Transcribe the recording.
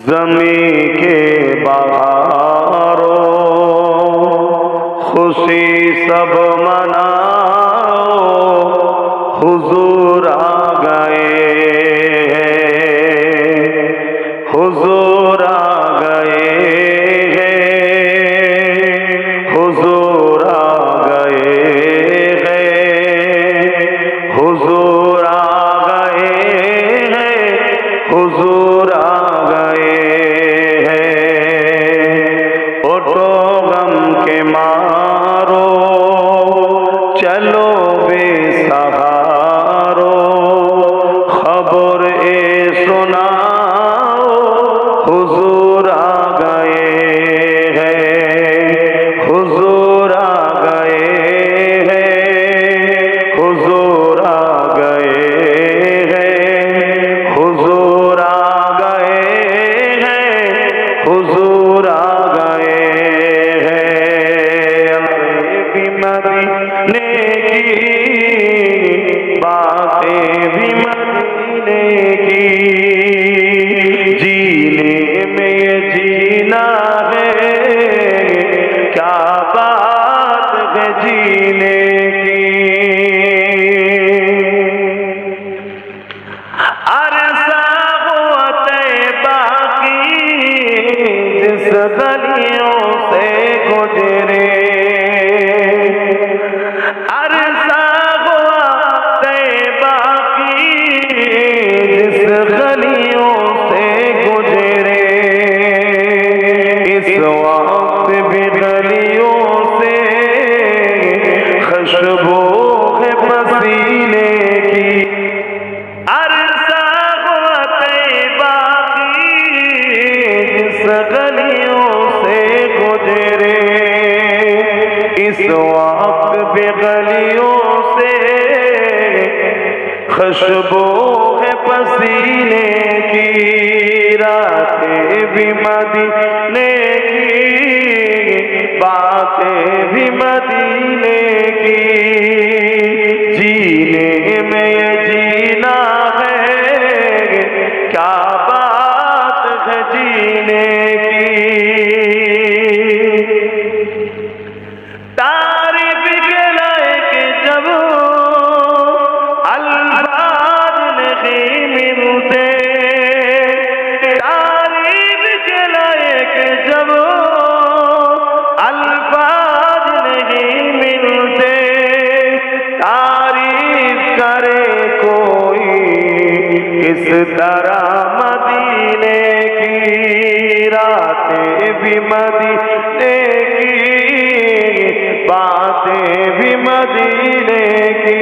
ज़मीं के बहारों खुशी सब मनाओ, हुजूर आ गए हैं, हुजूर आ गए हैं, हुजूर आ गए हैं, हुजूर आ गए हैं, हुजूर आ गए हैं। उठो गम के मारो, चलो बेसहारो, खबर ए सुनाओ, हुजूर आ गए हैं, हुजूर आ गए हैं, हुजूर आ गए हैं, हुजूर आ गए हैं, हुजूर आ गए हैं। भी मदीने की बातें भी मदीने की, जीने में ये जीना है, क्या बात है जीने की। अरसा हुआ तैबा की जिस गलियों से गुजरे, अरसा हुआ तैबा की जिस गलियों से गुजरे, इस वक्त भी गलियों से खुशबू है पसीने की। अरसा हुआ तैबा की जिस गलियों से गुजरे, इस वक्त भी गलियों से खुशबू है पसीने की। रातें भी मदीने की, बातें भी मदीने की, जीने में ये जीना है, क्या बात है जीने की। तारीफ के लायक जब अल्फाज नहीं मिलते, तारीफ के लायक जब अल्फाज नहीं मिलते, तारीफ करे कोई किस तरह मदीने की। रातें भी मदीने की, बातें भी मदीने की,